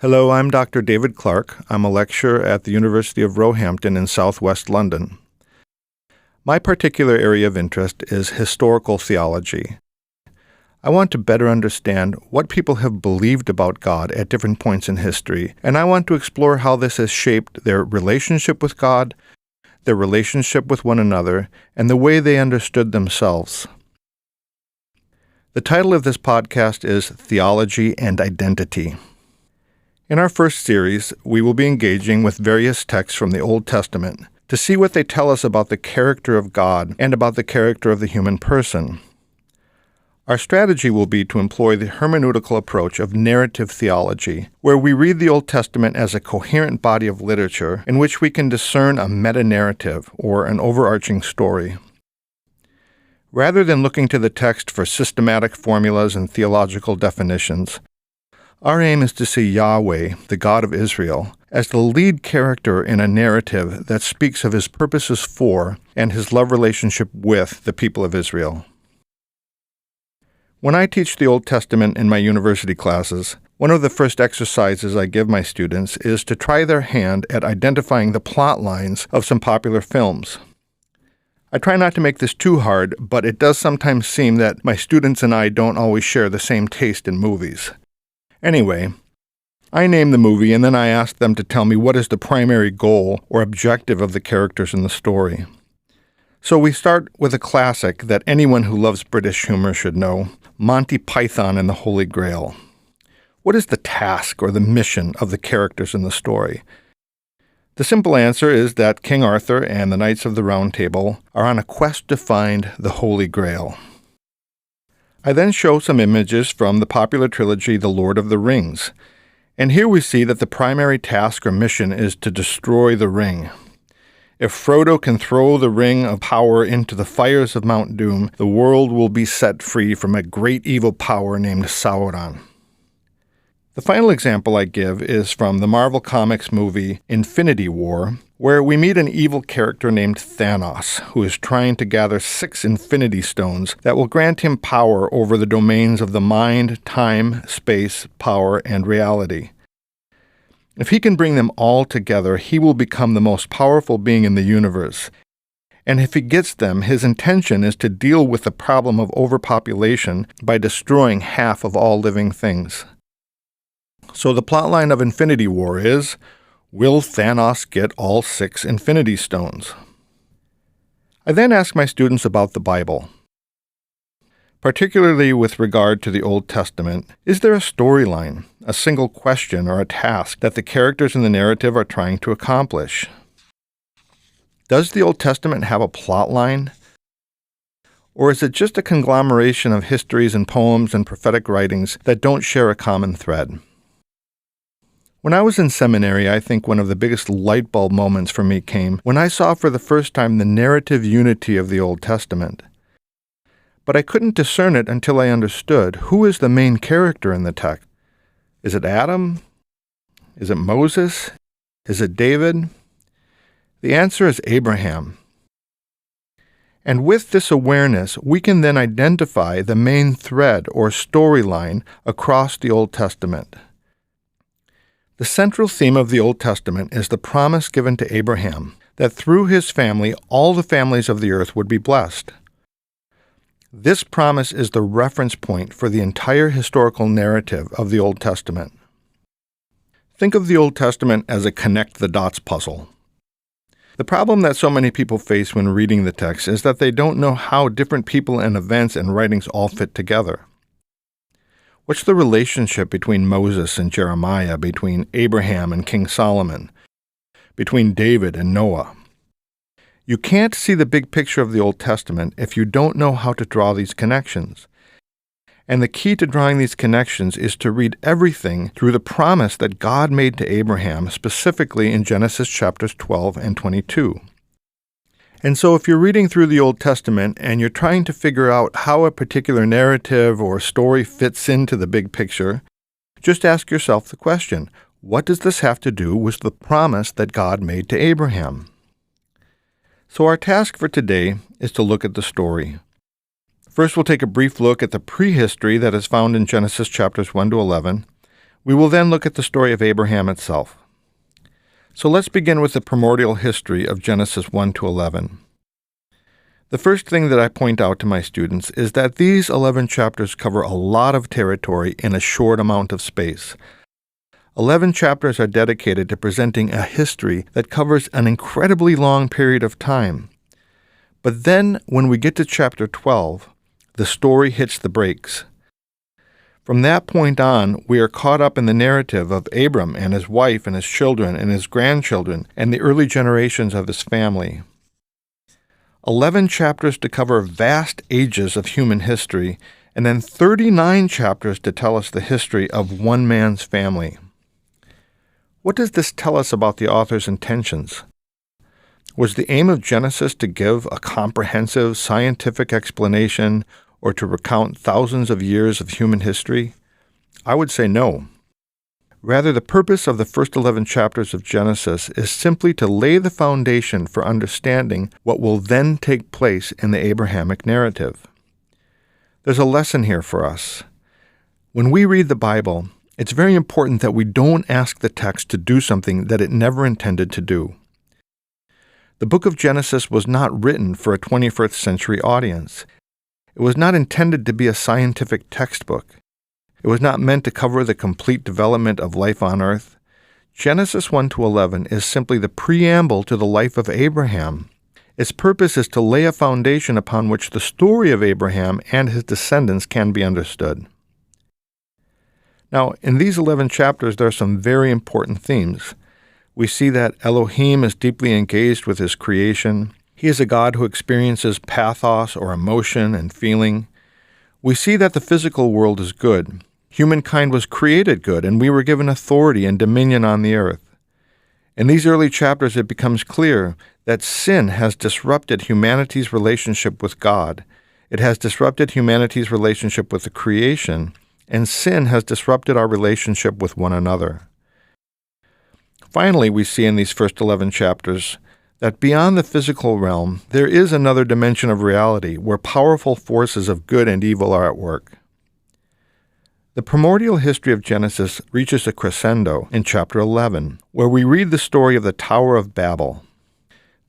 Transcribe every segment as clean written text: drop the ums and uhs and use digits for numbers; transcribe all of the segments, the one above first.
Hello, I'm Dr. David Clark. I'm a lecturer at the University of Roehampton in southwest London. My particular area of interest is historical theology. I want to better understand what people have believed about God at different points in history, and I want to explore how this has shaped their relationship with God, their relationship with one another, and the way they understood themselves. The title of this podcast is Theology and Identity. In our first series, we will be engaging with various texts from the Old Testament to see what they tell us about the character of God and about the character of the human person. Our strategy will be to employ the hermeneutical approach of narrative theology, where we read the Old Testament as a coherent body of literature in which we can discern a meta-narrative or an overarching story. Rather than looking to the text for systematic formulas and theological definitions, our aim is to see Yahweh, the God of Israel, as the lead character in a narrative that speaks of his purposes for and his love relationship with the people of Israel. When I teach the Old Testament in my university classes, one of the first exercises I give my students is to try their hand at identifying the plot lines of some popular films. I try not to make this too hard, but it does sometimes seem that my students and I don't always share the same taste in movies. Anyway, I name the movie and then I ask them to tell me what is the primary goal or objective of the characters in the story. So we start with a classic that anyone who loves British humor should know, Monty Python and the Holy Grail. What is the task or the mission of the characters in the story? The simple answer is that King Arthur and the Knights of the Round Table are on a quest to find the Holy Grail. I then show some images from the popular trilogy The Lord of the Rings, and here we see that the primary task or mission is to destroy the ring. If Frodo can throw the ring of power into the fires of Mount Doom, the world will be set free from a great evil power named Sauron. The final example I give is from the Marvel Comics movie Infinity War, where we meet an evil character named Thanos, who is trying to gather 6 Infinity Stones that will grant him power over the domains of the mind, time, space, power, and reality. If he can bring them all together, he will become the most powerful being in the universe. And if he gets them, his intention is to deal with the problem of overpopulation by destroying half of all living things. So the plotline of Infinity War is, will Thanos get all 6 Infinity Stones? I then ask my students about the Bible. Particularly with regard to the Old Testament, is there a storyline, a single question, or a task that the characters in the narrative are trying to accomplish? Does the Old Testament have a plot line? Or is it just a conglomeration of histories and poems and prophetic writings that don't share a common thread? When I was in seminary, I think one of the biggest light bulb moments for me came when I saw for the first time the narrative unity of the Old Testament. But I couldn't discern it until I understood who is the main character in the text. Is it Adam? Is it Moses? Is it David? The answer is Abraham. And with this awareness, we can then identify the main thread or storyline across the Old Testament. The central theme of the Old Testament is the promise given to Abraham that through his family, all the families of the earth would be blessed. This promise is the reference point for the entire historical narrative of the Old Testament. Think of the Old Testament as a connect-the-dots puzzle. The problem that so many people face when reading the text is that they don't know how different people and events and writings all fit together. What's the relationship between Moses and Jeremiah, between Abraham and King Solomon, between David and Noah? You can't see the big picture of the Old Testament if you don't know how to draw these connections. And the key to drawing these connections is to read everything through the promise that God made to Abraham, specifically in Genesis chapters 12 and 22. And so if you're reading through the Old Testament and you're trying to figure out how a particular narrative or story fits into the big picture, just ask yourself the question, what does this have to do with the promise that God made to Abraham? So our task for today is to look at the story. First, we'll take a brief look at the prehistory that is found in Genesis chapters 1 to 11. We will then look at the story of Abraham itself. So let's begin with the primordial history of Genesis 1 to 11. The first thing that I point out to my students is that these 11 chapters cover a lot of territory in a short amount of space. 11 chapters are dedicated to presenting a history that covers an incredibly long period of time. But then, when we get to chapter 12, the story hits the brakes. From that point on, we are caught up in the narrative of Abram and his wife and his children and his grandchildren and the early generations of his family. 11 chapters to cover vast ages of human history, and then 39 chapters to tell us the history of one man's family. What does this tell us about the author's intentions? Was the aim of Genesis to give a comprehensive scientific explanation or to recount thousands of years of human history? I would say no. Rather, the purpose of the first 11 chapters of Genesis is simply to lay the foundation for understanding what will then take place in the Abrahamic narrative. There's a lesson here for us. When we read the Bible, it's very important that we don't ask the text to do something that it never intended to do. The book of Genesis was not written for a 21st century audience. It was not intended to be a scientific textbook. It was not meant to cover the complete development of life on earth. Genesis 1 to 11 is simply the preamble to the life of Abraham. Its purpose is to lay a foundation upon which the story of Abraham and his descendants can be understood. Now, in these 11 chapters, there are some very important themes. We see that Elohim is deeply engaged with his creation. He is a God who experiences pathos or emotion and feeling. We see that the physical world is good. Humankind was created good, and we were given authority and dominion on the earth. In these early chapters, it becomes clear that sin has disrupted humanity's relationship with God. It has disrupted humanity's relationship with the creation, and sin has disrupted our relationship with one another. Finally, we see in these first 11 chapters that beyond the physical realm, there is another dimension of reality where powerful forces of good and evil are at work. The primordial history of Genesis reaches a crescendo in chapter 11, where we read the story of the Tower of Babel.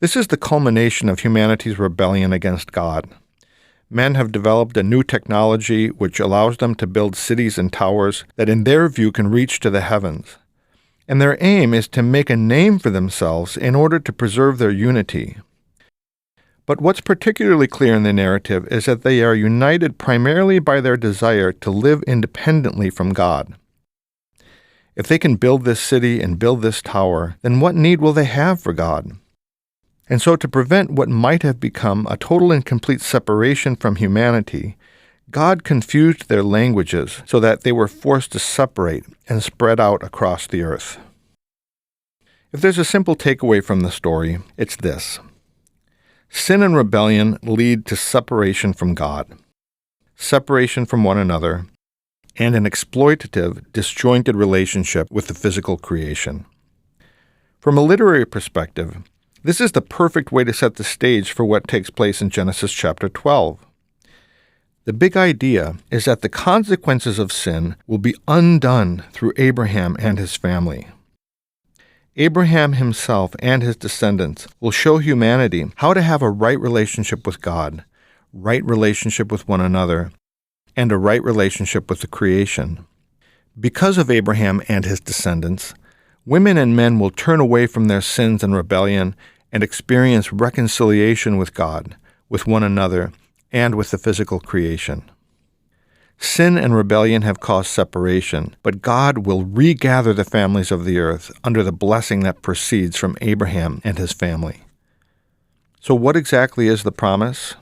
This is the culmination of humanity's rebellion against God. Men have developed a new technology which allows them to build cities and towers that in their view can reach to the heavens. And their aim is to make a name for themselves in order to preserve their unity. But what's particularly clear in the narrative is that they are united primarily by their desire to live independently from God. If they can build this city and build this tower, then what need will they have for God? And so to prevent what might have become a total and complete separation from humanity, God confused their languages so that they were forced to separate and spread out across the earth. If there's a simple takeaway from the story, it's this. Sin and rebellion lead to separation from God, separation from one another, and an exploitative, disjointed relationship with the physical creation. From a literary perspective, this is the perfect way to set the stage for what takes place in Genesis chapter 12. The big idea is that the consequences of sin will be undone through Abraham and his family. Abraham himself and his descendants will show humanity how to have a right relationship with God, right relationship with one another, and a right relationship with the creation. Because of Abraham and his descendants, women and men will turn away from their sins and rebellion and experience reconciliation with God, with one another, and with the physical creation. Sin and rebellion have caused separation, but God will regather the families of the earth under the blessing that proceeds from Abraham and his family. So what exactly is the promise?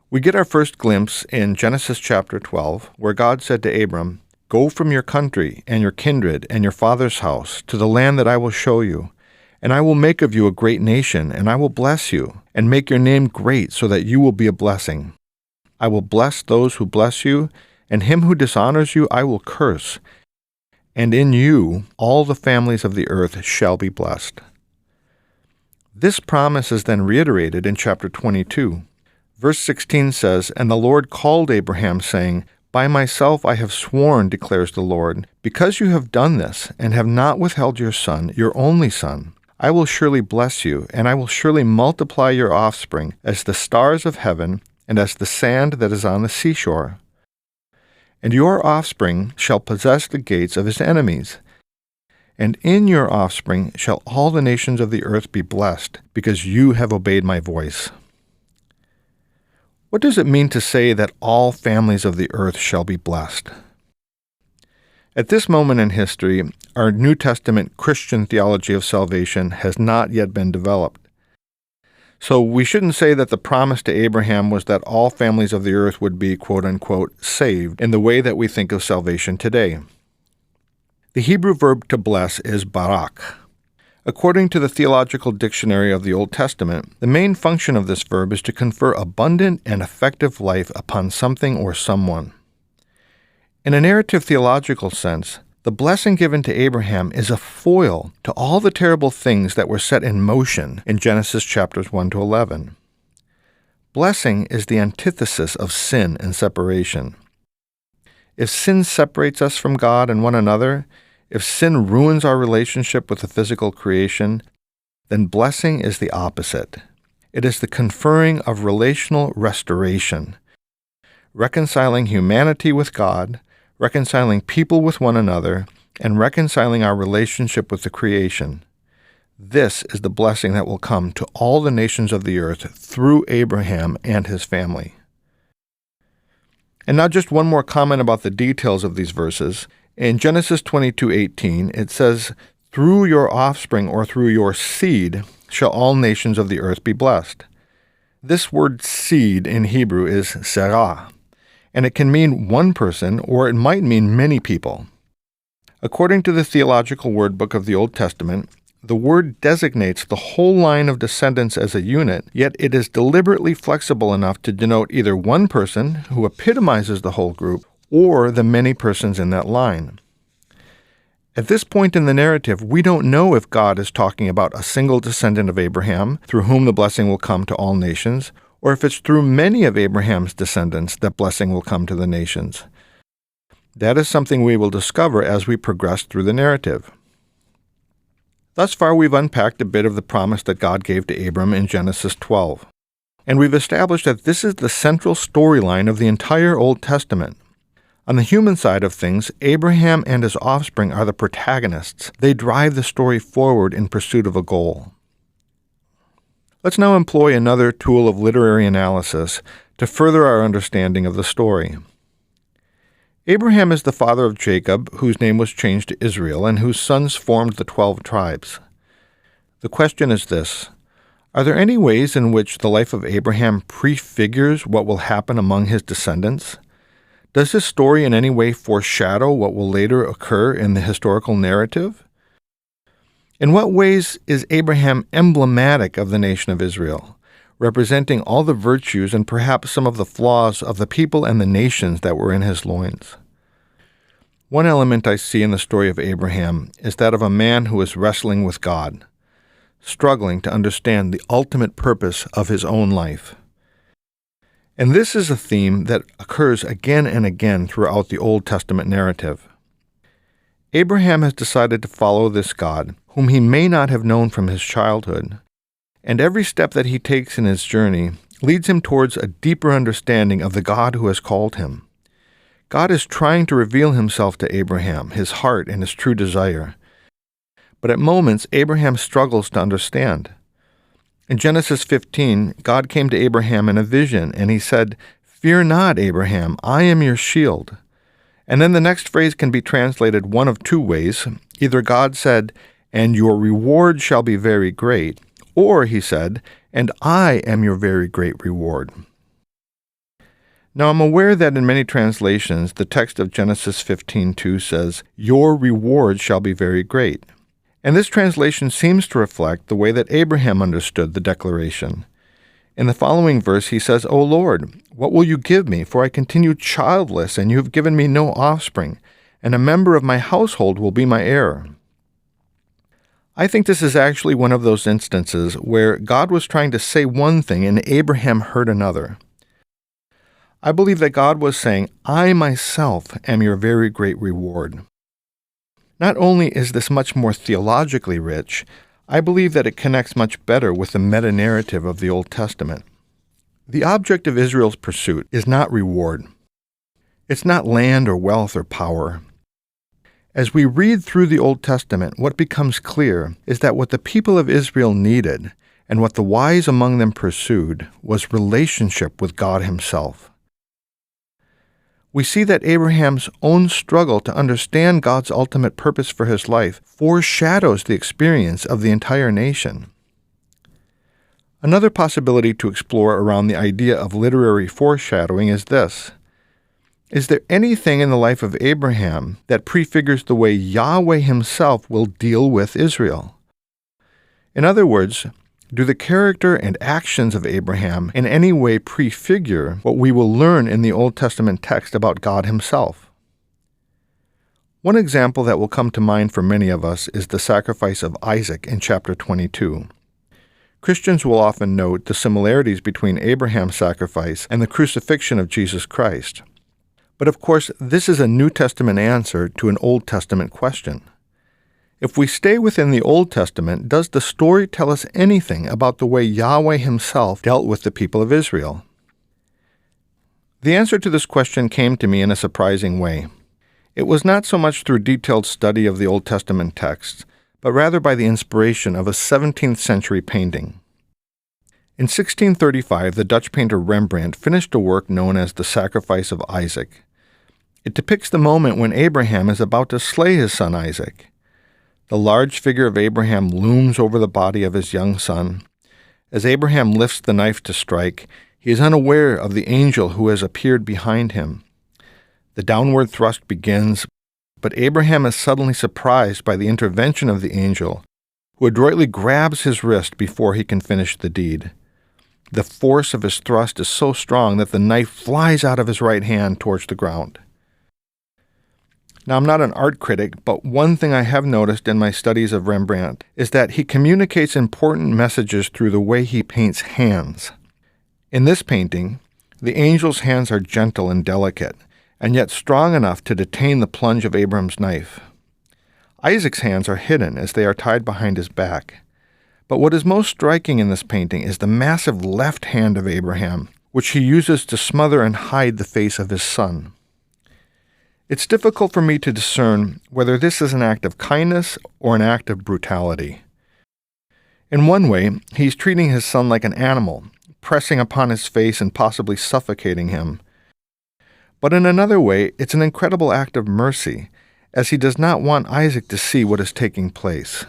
We get our first glimpse in Genesis chapter 12, where God said to Abram, "Go from your country and your kindred and your father's house to the land that I will show you. And I will make of you a great nation, and I will bless you, and make your name great so that you will be a blessing. I will bless those who bless you, and him who dishonors you I will curse. And in you all the families of the earth shall be blessed." This promise is then reiterated in chapter 22. Verse 16 says, "And the Lord called Abraham, saying, By myself I have sworn, declares the Lord, because you have done this, and have not withheld your son, your only son. I will surely bless you, and I will surely multiply your offspring as the stars of heaven, and as the sand that is on the seashore. And your offspring shall possess the gates of his enemies. And in your offspring shall all the nations of the earth be blessed, because you have obeyed my voice. What does it mean to say that all families of the earth shall be blessed? At this moment in history, our New Testament Christian theology of salvation has not yet been developed. So we shouldn't say that the promise to Abraham was that all families of the earth would be, quote-unquote, saved in the way that we think of salvation today. The Hebrew verb to bless is barak. According to the Theological Dictionary of the Old Testament, the main function of this verb is to confer abundant and effective life upon something or someone. In a narrative theological sense, the blessing given to Abraham is a foil to all the terrible things that were set in motion in Genesis chapters 1 to 11. Blessing is the antithesis of sin and separation. If sin separates us from God and one another, if sin ruins our relationship with the physical creation, then blessing is the opposite. It is the conferring of relational restoration, reconciling humanity with God, reconciling people with one another, and reconciling our relationship with the creation. This is the blessing that will come to all the nations of the earth through Abraham and his family. And now just one more comment about the details of these verses. In Genesis 22:18, it says, "Through your offspring or through your seed shall all nations of the earth be blessed." This word seed in Hebrew is serah, and it can mean one person or it might mean many people. According to the Theological Word Book of the Old Testament, the word designates the whole line of descendants as a unit, yet it is deliberately flexible enough to denote either one person, who epitomizes the whole group, or the many persons in that line. At this point in the narrative, we don't know if God is talking about a single descendant of Abraham, through whom the blessing will come to all nations, or if it's through many of Abraham's descendants that blessing will come to the nations. That is something we will discover as we progress through the narrative. Thus far, we've unpacked a bit of the promise that God gave to Abram in Genesis 12. And we've established that this is the central storyline of the entire Old Testament. On the human side of things, Abraham and his offspring are the protagonists. They drive the story forward in pursuit of a goal. Let's now employ another tool of literary analysis to further our understanding of the story. Abraham is the father of Jacob, whose name was changed to Israel, and whose sons formed the 12 tribes. The question is this: are there any ways in which the life of Abraham prefigures what will happen among his descendants? Does this story in any way foreshadow what will later occur in the historical narrative? In what ways is Abraham emblematic of the nation of Israel, representing all the virtues and perhaps some of the flaws of the people and the nations that were in his loins? One element I see in the story of Abraham is that of a man who is wrestling with God, struggling to understand the ultimate purpose of his own life. And this is a theme that occurs again and again throughout the Old Testament narrative. Abraham has decided to follow this God, whom he may not have known from his childhood, and every step that he takes in his journey leads him towards a deeper understanding of the God who has called him. God is trying to reveal himself to Abraham, his heart and his true desire. But at moments, Abraham struggles to understand. In Genesis 15, God came to Abraham in a vision, and he said, "Fear not, Abraham, I am your shield." And then the next phrase can be translated one of two ways. Either God said, "And your reward shall be very great," or he said, "And I am your very great reward." Now I'm aware that in many translations, the text of Genesis 15:2 says, "Your reward shall be very great." And this translation seems to reflect the way that Abraham understood the declaration. In the following verse, he says, "O Lord, what will you give me? For I continue childless, and you have given me no offspring, and a member of my household will be my heir." I think this is actually one of those instances where God was trying to say one thing and Abraham heard another. I believe that God was saying, I myself am your very great reward. Not only is this much more theologically rich, I believe that it connects much better with the meta-narrative of the Old Testament. The object of Israel's pursuit is not reward. It's not land or wealth or power. As we read through the Old Testament, what becomes clear is that what the people of Israel needed and what the wise among them pursued was relationship with God Himself. We see that Abraham's own struggle to understand God's ultimate purpose for his life foreshadows the experience of the entire nation. Another possibility to explore around the idea of literary foreshadowing is this. Is there anything in the life of Abraham that prefigures the way Yahweh Himself will deal with Israel? In other words, do the character and actions of Abraham in any way prefigure what we will learn in the Old Testament text about God Himself? One example that will come to mind for many of us is the sacrifice of Isaac in chapter 22. Christians will often note the similarities between Abraham's sacrifice and the crucifixion of Jesus Christ. But of course, this is a New Testament answer to an Old Testament question. If we stay within the Old Testament, does the story tell us anything about the way Yahweh Himself dealt with the people of Israel? The answer to this question came to me in a surprising way. It was not so much through detailed study of the Old Testament texts, but rather by the inspiration of a 17th century painting. In 1635, the Dutch painter Rembrandt finished a work known as the Sacrifice of Isaac. It depicts the moment when Abraham is about to slay his son Isaac. The large figure of Abraham looms over the body of his young son. As Abraham lifts the knife to strike, he is unaware of the angel who has appeared behind him. The downward thrust begins, but Abraham is suddenly surprised by the intervention of the angel, who adroitly grabs his wrist before he can finish the deed. The force of his thrust is so strong that the knife flies out of his right hand towards the ground. Now, I'm not an art critic, but one thing I have noticed in my studies of Rembrandt is that he communicates important messages through the way he paints hands. In this painting, the angel's hands are gentle and delicate, and yet strong enough to detain the plunge of Abraham's knife. Isaac's hands are hidden as they are tied behind his back. But what is most striking in this painting is the massive left hand of Abraham, which he uses to smother and hide the face of his son. It's difficult for me to discern whether this is an act of kindness or an act of brutality. In one way, he's treating his son like an animal, pressing upon his face and possibly suffocating him. But in another way, it's an incredible act of mercy, as he does not want Isaac to see what is taking place.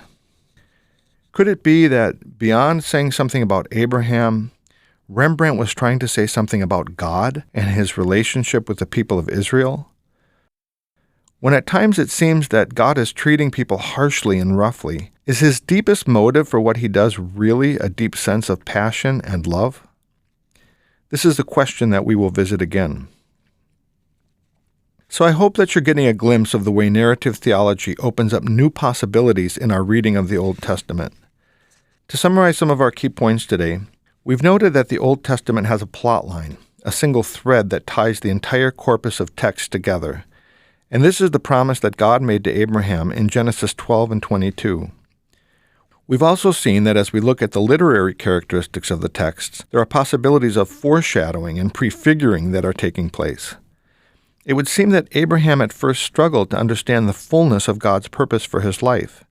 Could it be that beyond saying something about Abraham, Rembrandt was trying to say something about God and His relationship with the people of Israel? When at times it seems that God is treating people harshly and roughly, is His deepest motive for what He does really a deep sense of passion and love? This is a question that we will visit again. So I hope that you're getting a glimpse of the way narrative theology opens up new possibilities in our reading of the Old Testament. To summarize some of our key points today, we've noted that the Old Testament has a plotline, a single thread that ties the entire corpus of text together. And this is the promise that God made to Abraham in Genesis 12 and 22. We've also seen that as we look at the literary characteristics of the texts, there are possibilities of foreshadowing and prefiguring that are taking place. It would seem that Abraham at first struggled to understand the fullness of God's purpose for his life.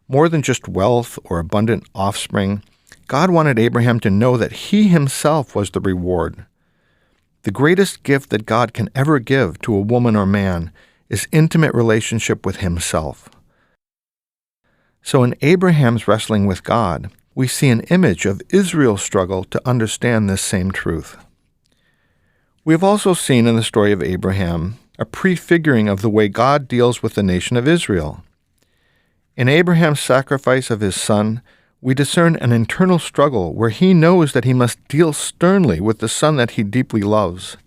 More than just wealth or abundant offspring, God wanted Abraham to know that he himself was the reward. The greatest gift that God can ever give to a woman or man is intimate relationship with Himself. So in Abraham's wrestling with God, we see an image of Israel's struggle to understand this same truth. We have also seen in the story of Abraham a prefiguring of the way God deals with the nation of Israel. In Abraham's sacrifice of his son, we discern an internal struggle where he knows that he must deal sternly with the son that he deeply loves.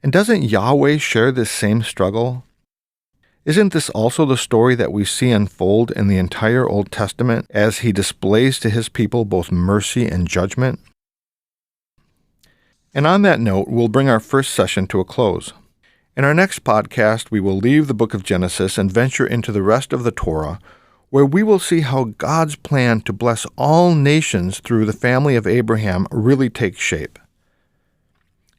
And doesn't Yahweh share this same struggle? Isn't this also the story that we see unfold in the entire Old Testament as He displays to His people both mercy and judgment? And on that note, we'll bring our first session to a close. In our next podcast, we will leave the book of Genesis and venture into the rest of the Torah, where we will see how God's plan to bless all nations through the family of Abraham really takes shape.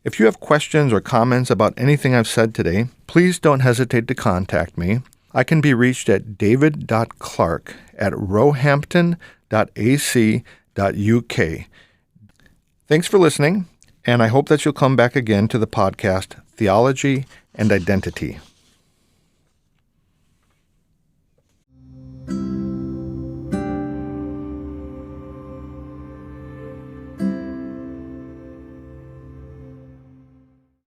If you have questions or comments about anything I've said today, please don't hesitate to contact me. I can be reached at david.clark@roehampton.ac.uk. Thanks for listening, and I hope that you'll come back again to the podcast Theology and Identity.